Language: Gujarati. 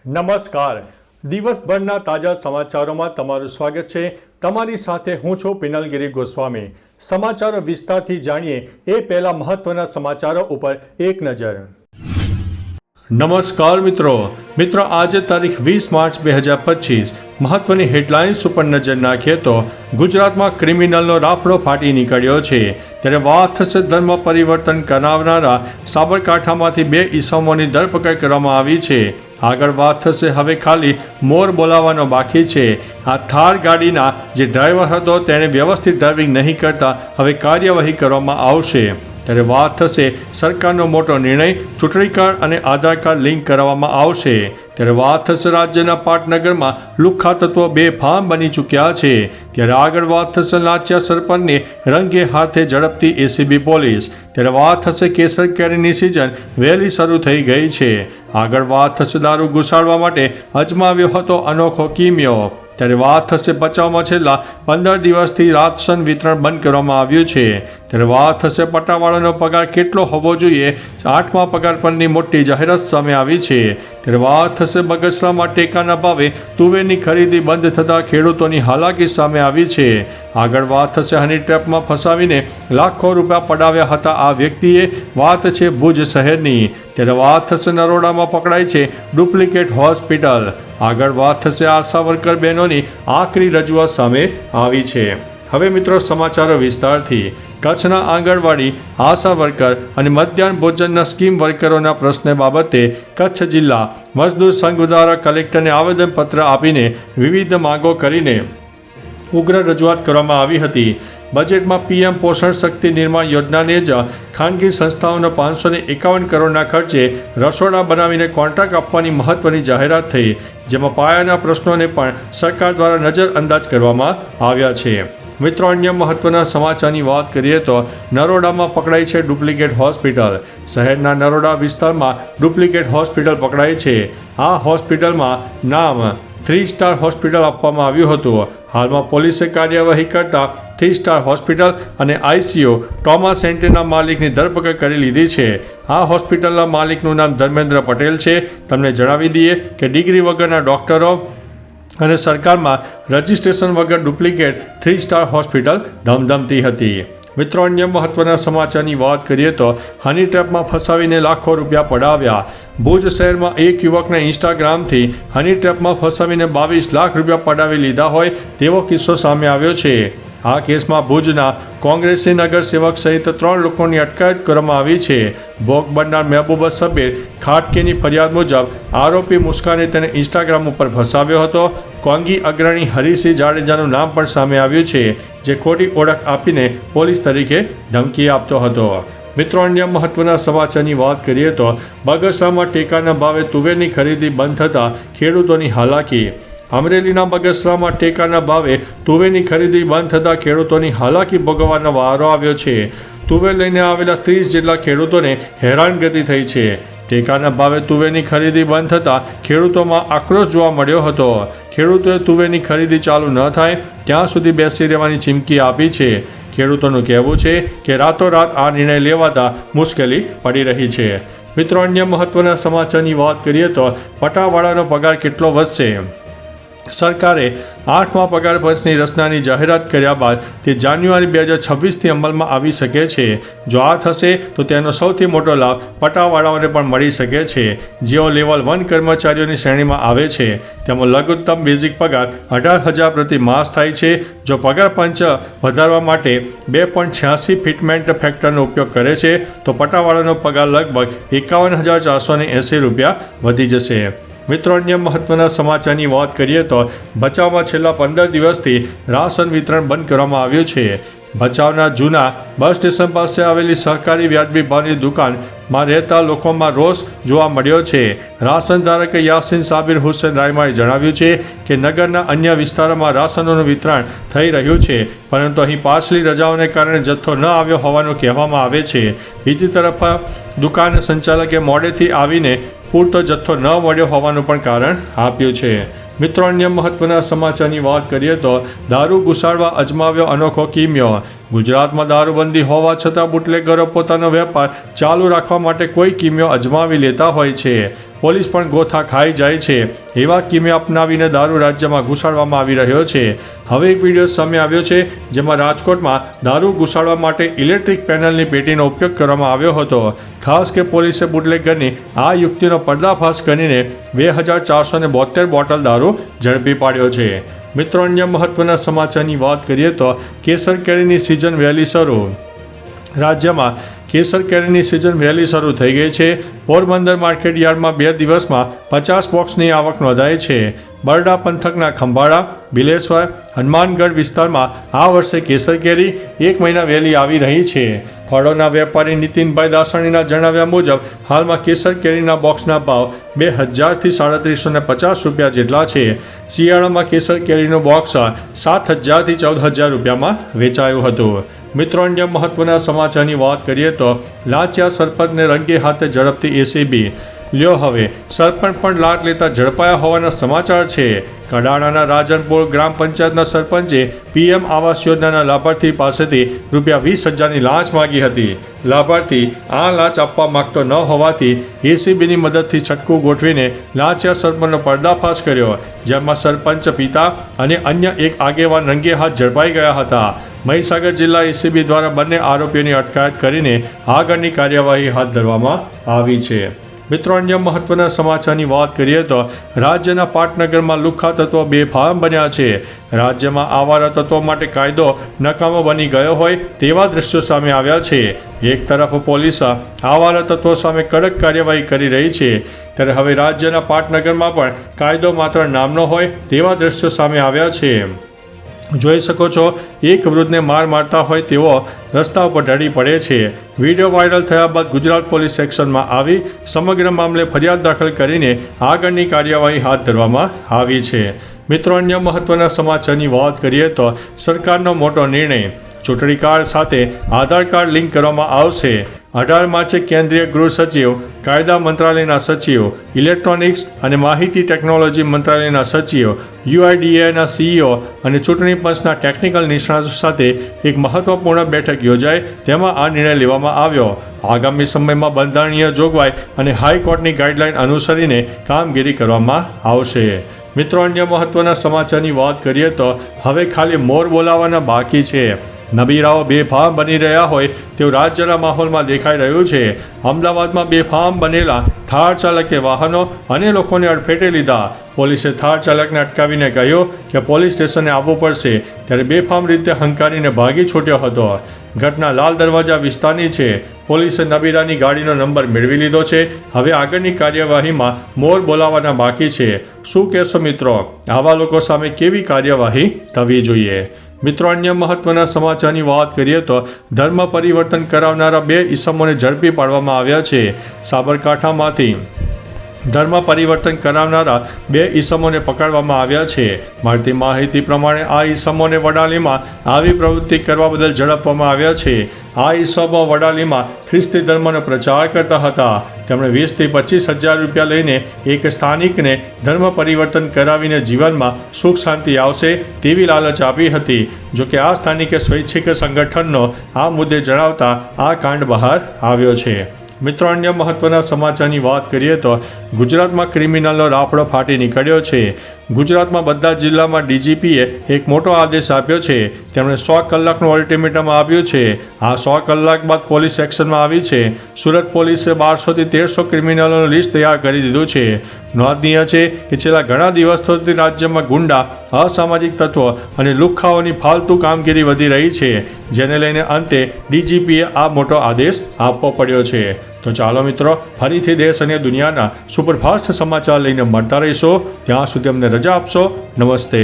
નમસ્કાર. દિવસભરના તાજા સમાચારોમાં તમારું સ્વાગત છે. તમારી સાથે હું છું પિનલગીરી ગોસ્વામી. સમાચારો વિસ્તારથી જાણીએ એ પહેલા મહત્વના સમાચારો ઉપર એક નજર. નમસ્કાર મિત્રો આજે તારીખ 20 માર્ચ 2025 મહત્વની હેડલાઇન્સ ઉપર નજર નાખીએ તો ગુજરાતમાં ક્રિમિનલનો રાફડો ફાટી નીકળ્યો છે. ત્યારે વાત થશે ધર્મ પરિવર્તન કરાવનારા સાબરકાંઠામાંથી 2 ઈસમોની ધરપકડ કરવામાં આવી છે. આગળ વાત થશે હવે ખાલી મોર બોલાવવાનો બાકી છે. આ થાર ગાડીના જે ડ્રાઈવર હતો તેણે વ્યવસ્થિત ડ્રાઇવિંગ નહીં કરતા હવે કાર્યવાહી કરવામાં આવશે. ત્યારે વાત થશે સરકારનો મોટો નિર્ણય, ચૂંટણી કાર્ડ અને આધાર કાર્ડ લિંક કરાવવામાં આવશે. ત્યારે વાત થશે રાજ્યના પાટનગરમાં લુખ્ખા તત્વો બેફામ બની ચૂક્યા છે. ત્યારે આગળ વાત થશે લાંચિયા સરપંચને રંગે હાથે ઝડપતી એસીબી પોલીસ. ત્યારે વાત થશે કેસર કેરીની સિઝન વહેલી શરૂ થઈ ગઈ છે. આગળ વાત થશે દારૂ ઘુસાડવા માટે અજમાવ્યો હતો અનોખો કિમિયો. ત્યારે વાત થશે ભચાઉમાં છેલ્લા 15 દિવસથી રાશન વિતરણ બંધ કરવામાં આવ્યું છે. ત્યારે વાત થશે પટ્ટાવાળાનો પગાર કેટલો હોવો જોઈએ, 8મા પગાર પરની મોટી જાહેરાત સામે આવી છે. ત્યારે વાત થશે બગસરામાં ટેકાના ભાવે તુવેરની ખરીદી બંધ થતાં ખેડૂતોની હાલાકી સામે આવી છે. આગળ વાત થશે હની ટ્રેપમાં ફસાવીને લાખો રૂપિયા પડાવ્યા હતા આ વ્યક્તિએ. વાત છે ભુજ શહેરની. ત્યારે વાત થશે નરોડામાં પકડાઈ છે ડુપ્લિકેટ હોસ્પિટલ. આગળ વાત થશે આશા વર્કર બહેનોની આકરી રજૂઆત સામે આવી છે. હવે મિત્રો સમાચારો વિસ્તારથી. કચ્છના આંગણવાડી, આશા વર્કર અને મધ્યાહન ભોજનના સ્કીમ વર્કરોના પ્રશ્ન બાબતે કચ્છ જિલ્લા મજદૂર સંઘ દ્વારા કલેક્ટરને આવેદનપત્ર આપીને વિવિધ માંગો કરીને ઉગ્ર રજૂઆત કરવામાં આવી હતી. બજેટમાં પીએમ પોષણ શક્તિ નિર્માણ યોજનાને જ ખાનગી સંસ્થાઓનો 551 કરોડના ખર્ચે રસોડા બનાવીને કોન્ટ્રાક્ટ આપવાની મહત્વની જાહેરાત થઈ, જેમાં પાયાના પ્રશ્નોને પણ સરકાર દ્વારા નજરઅંદાજ કરવામાં આવ્યા છે. મિત્રો અન્ય મહત્વના સમાચારની વાત કરીએ તો નરોડામાં પકડાઈ છે ડુપ્લિકેટ હોસ્પિટલ. શહેરના નરોડા વિસ્તારમાં ડુપ્લિકેટ હોસ્પિટલ પકડાઈ છે. આ હોસ્પિટલમાં નામ 3 સ્ટાર હોસ્પિટલ આપવામાં આવ્યું હતું. હાલમાં પોલીસે કાર્યવાહી કરતા 3 સ્ટાર હોસ્પિટલ અને આઈસીયુ ટ્રોમા સેન્ટરના માલિકની ધરપકડ કરી લીધી છે. આ હોસ્પિટલના માલિકનું નામ ધર્મેન્દ્ર પટેલ છે. તમને જણાવી દઈએ કે ડિગ્રી વગરના ડૉક્ટરો અને સરકારમાં રજિસ્ટ્રેશન વગર ડુપ્લિકેટ 3 સ્ટાર હોસ્પિટલ ધમધમતી હતી. મિત્રો અન્ય મહત્વના સમાચારની વાત કરીએ તો હની ટ્રેપમાં ફસાવીને લાખો રૂપિયા પડાવ્યા. ભુજ શહેરમાં એક યુવકને ઇન્સ્ટાગ્રામથી હની ટ્રેપમાં ફસાવીને 22 લાખ રૂપિયા પડાવી લીધા હોય તેવો કિસ્સો સામે આવ્યો છે. આ કેસમાં ભુજના કોંગ્રેસી નગરસેવક સહિત 3 લોકોની અટકાયત કરવામાં આવી છે. ભોગ બનનાર મહેબૂબ સબીર ખાટકેની ફરિયાદ મુજબ આરોપી મુસ્કાને તેને ઇન્સ્ટાગ્રામ ઉપર ફસાવ્યો હતો. કોંગી અગ્રણી હરીસિંહ જાડેજાનું નામ પણ સામે આવ્યું છે, જે ખોટી ઓળખ આપીને પોલીસ તરીકે ધમકી આપતો હતો. મિત્રો અન્ય મહત્વના સમાચારની વાત કરીએ તો બગસરામાં ટેકાના ભાવે તુવેરની ખરીદી બંધ થતાં ખેડૂતોની હાલાકી. અમરેલીના બગસરામાં ટેકાના ભાવે તુવેરની ખરીદી બંધ થતાં ખેડૂતોની હાલાકી ભોગવવાનો વારો આવ્યો છે. તુવેર લઈને આવેલા 30 જેટલા ખેડૂતોને હેરાનગતિ થઈ છે. ટેકાના ભાવે તુવેરની ખરીદી બંધ થતાં ખેડૂતોમાં આક્રોશ જોવા મળ્યો હતો. ખેડૂતોએ તુવેરની ખરીદી ચાલુ ન થાય ત્યાં સુધી બેસી રહેવાની ચીમકી આપી છે. ખેડૂતોનું કહેવું છે કે રાતોરાત આ નિર્ણય લેવાતા મુશ્કેલી પડી રહી છે. મિત્રો અન્ય મહત્વના સમાચારની વાત કરીએ તો પટ્ટાવાળાનો પગાર કેટલો વધશે. સરકારે 8મા પગાર પંચની રચનાની જાહેરાત કર્યા બાદ તે જાન્યુઆરી 2026થી અમલમાં આવી શકે છે. જો આ થશે તો તેનો સૌથી મોટો લાભ પટ્ટાવાળાઓને પણ મળી શકે છે, જેઓ લેવલ 1 કર્મચારીઓની શ્રેણીમાં આવે છે. તેમાં લઘુત્તમ બેઝિક પગાર 18,000 પ્રતિ માસ થાય છે. જો પગાર પંચ વધારવા માટે 2.86 ફિટમેન્ટ ફેક્ટરનો ઉપયોગ કરે છે તો પટ્ટાવાળાનો પગાર લગભગ 51,480 રૂપિયા વધી જશે. મિત્રો અન્ય મહત્વના સમાચારની વાત કરીએ તો ભચાઉમાં છેલ્લા 15 દિવસથી રાશન વિતરણ બંધ કરવામાં આવ્યું છે. ભચાઉના જૂના બસ સ્ટેશન પાસે આવેલી સહકારી વ્યાજબી ભાવની દુકાનમાં રહેતા લોકોમાં રોષ જોવા મળ્યો છે. રાશન ધારક યાસીન સાબિર હુસેન રાયમાએ જણાવ્યું છે કે નગરના અન્ય વિસ્તારોમાં રાશનોનું વિતરણ થઈ રહ્યું છે, પરંતુ અહીં પાછલી રજાઓને કારણે જથ્થો ન આવ્યો હોવાનું કહેવામાં આવે છે. બીજી તરફ દુકાન સંચાલકે મોડેથી આવીને પૂરતો જથ્થો ન મળ્યો હોવાનું પણ કારણ આપ્યું છે. મિત્રો અન્ય મહત્વના સમાચારની વાત કરીએ તો દારૂ ઘુસાડવા અજમાવ્યો અનોખો કિમિયો. ગુજરાતમાં દારૂબંધી હોવા છતાં બુટલેગરો પોતાનો વેપાર ચાલુ રાખવા માટે કોઈ કિમિયો અજમાવી લેતા હોય છે. પોલીસ પણ ગોથા ખાઈ જાય છે એવા કિમે અપનાવીને દારૂ રાજ્યમાં ઘુસાડવામાં આવી રહ્યો છે. હવે એક વિડીયો સામે આવ્યો છે જેમાં રાજકોટમાં દારૂ ઘુસાડવા માટે ઇલેક્ટ્રિક પેનલની પેટીનો ઉપયોગ કરવામાં આવ્યો હતો. ખાસ કે પોલીસે બુટલેગરની આ યુક્તિનો પર્દાફાશ કરીને 2472 બોટલ દારૂ ઝડપી પાડ્યો છે. મિત્રો, અન્ય મહત્વના સમાચારની વાત કરીએ તો કેસર કેરીની સિઝન વહેલી શરૂ. રાજ્યમાં કેસર કેરીની સિઝન વહેલી શરૂ થઈ ગઈ છે. પોરબંદર માર્કેટ યાર્ડમાં 2 દિવસમાં 50 બોક્સની આવક નોંધાઈ છે. બરડા પંથકના ખંભાળા, બિલેશ્વર, હનુમાનગઢ વિસ્તારમાં આ વર્ષે કેસર કેરી 1 મહિના વહેલી આવી રહી છે. ફળોના વેપારી નીતિનભાઈ દાસાણીના જણાવ્યા મુજબ હાલમાં કેસર કેરીના બોક્સના ભાવ 2000 થી 3750 રૂપિયા જેટલા છે. શિયાળામાં કેસર કેરીનું બોક્સ 7000 થી 14000 રૂપિયામાં વેચાયું હતું. મિત્રો, અન્ય મહત્વના સમાચારની વાત કરીએ તો લાંચિયા સરપંચને રંગે હાથે ઝડપતી એસીબી. લ્યો હવે સરપંચ પણ લાંચ લેતા ઝડપાયા હોવાના સમાચાર છે. કડાણાના રાજનપુર ગ્રામ પંચાયતના સરપંચે PM આવાસ યોજનાના લાભાર્થી પાસેથી ₹20,000ની લાંચ માગી હતી. લાભાર્થી આ લાંચ આપવા માંગતો ન હોવાથી એસીબીની મદદથી છટકું ગોઠવીને લાંચિયા સરપંચનો પર્દાફાશ કર્યો, જેમાં સરપંચ પિતા અને અન્ય એક આગેવાન રંગે હાથ ઝડપાઈ ગયા હતા. મહીસાગર જિલ્લા એસીબી દ્વારા બંને આરોપીઓની અટકાયત કરીને આગળની કાર્યવાહી હાથ ધરવામાં આવી છે. મિત્રો, અન્ય મહત્વના સમાચારની વાત કરીએ તો રાજ્યના પાટનગરમાં લુખ્ખા તત્વો બેફામ બન્યા છે. રાજ્યમાં આવારા તત્વો માટે કાયદો નકામો બની ગયો હોય તેવા દ્રશ્યો સામે આવ્યા છે. એક તરફ પોલીસ આવારા તત્વો સામે કડક કાર્યવાહી કરી રહી છે, ત્યારે હવે રાજ્યના પાટનગરમાં પણ કાયદો માત્ર નામનો હોય તેવા દ્રશ્યો સામે આવ્યા છે. જોઈ શકો છો, એક વૃદ્ધને માર મારતા હોય તેવો રસ્તા ઉપર ઢળી પડે છે. વિડીયો વાયરલ થયા બાદ ગુજરાત પોલીસ એક્શનમાં આવી સમગ્ર મામલે ફરિયાદ દાખલ કરીને આગળની કાર્યવાહી હાથ ધરવામાં આવી છે. મિત્રો, અન્ય મહત્વના સમાચારની વાત કરીએ તો સરકારનો મોટો નિર્ણય. ચૂંટણી કાર્ડ સાથે આધાર કાર્ડ લિંક કરવામાં આવશે. 18 માર્ચે કેન્દ્રીય ગૃહ સચિવ, કાયદા મંત્રાલયના સચિવ, ઇલેક્ટ્રોનિક્સ અને માહિતી ટેકનોલોજી મંત્રાલયના સચિવ, UIDAIના CEO અને ચૂંટણી પંચના ટેકનિકલ નિષ્ણાતો સાથે એક મહત્વપૂર્ણ બેઠક યોજાઈ. તેમાં આ નિર્ણય લેવામાં આવ્યો. આગામી સમયમાં બંધારણીય જોગવાઈ અને હાઈકોર્ટની ગાઈડલાઈન અનુસરીને કામગીરી કરવામાં આવશે. મિત્રો, અન્ય મહત્વના સમાચારની વાત કરીએ તો હવે ખાલી મોર બોલાવવાના બાકી છે. નબીરાઓ બેફામ બની રહ્યા હોય તેવું રાજ્યના માહોલમાં દેખાઈ રહ્યું છે. અમદાવાદમાં બેફામ બનેલા થાર ચાલકે વાહનો અને લોકોને અડફેટે લીધા. પોલીસે થાર ચાલકને અટકાવીને કહ્યું કે પોલીસ સ્ટેશને આવવું પડશે, ત્યારે બેફામ રીતે હંકારીને ભાગી છૂટ્યો હતો. ઘટના લાલ દરવાજા વિસ્તારની છે. પોલીસે નબીરાની ગાડીનો નંબર મેળવી લીધો છે. હવે આગળની કાર્યવાહીમાં મોર બોલાવવાના બાકી છે. શું કહેશો મિત્રો? આવા લોકો સામે કેવી કાર્યવાહી થવી જોઈએ? મિત્રો, અન્ય મહત્વના સમાચારની વાત કરીએ તો ધર્મ પરિવર્તન કરાવનારા 2 ઈસમોને ઝડપી પાડવામાં આવ્યા છે. સાબરકાંઠામાંથી ધર્મ પરિવર્તન કરાવનારા 2 ઈસમોને પકડવામાં આવ્યા છે. મળતી માહિતી પ્રમાણે આ ઈસમોને વડાલીમાં આવી પ્રવૃત્તિ કરવા બદલ ઝડપવામાં આવ્યા છે. આ ઈસમો વડાલીમાં ખ્રિસ્તી ધર્મનો પ્રચાર કરતા હતા. તેમણે 20 થી 25 હજાર રૂપિયા લઈને એક સ્થાનિકને ધર્મ પરિવર્તન કરાવીને જીવનમાં સુખ શાંતિ આવશે તેવી લાલચ આપી હતી. જોકે આ સ્થાનિકે સ્વૈચ્છિક સંગઠનનો આ મુદ્દે જણાવતા આ કાંડ બહાર આવ્યો છે. મિત્રો, અન્ય મહત્વના સમાચારની વાત કરીએ તો ગુજરાતમાં ક્રિમિનલનો રાફડો ફાટી નીકળ્યો છે. ગુજરાતમાં બધા જિલ્લામાં ડીજીપીએ એક મોટો આદેશ આપ્યો છે. તેમણે 100 કલાકનું અલ્ટિમેટમ આપ્યું છે. આ 100 કલાક બાદ પોલીસ એક્શનમાં આવી છે. સુરત પોલીસે 1200 થી 1300 ક્રિમિનલોનું લિસ્ટ તૈયાર કરી દીધું છે. નોંધનીય છે કે છેલ્લા ઘણા દિવસોથી રાજ્યમાં ગુંડા, અસામાજિક તત્વો અને લુખ્ખાઓની ફાલતુ કામગીરી વધી રહી છે, જેને લઈને અંતે ડીજીપીએ આ મોટો આદેશ આપવો પડ્યો છે. તો ચાલો મિત્રો, ફરીથી દેશ અને દુનિયાના સુપરફાસ્ટ સમાચાર લઈને મળતા રહીશો. ત્યાં સુધી અમને રજા આપશો. નમસ્તે.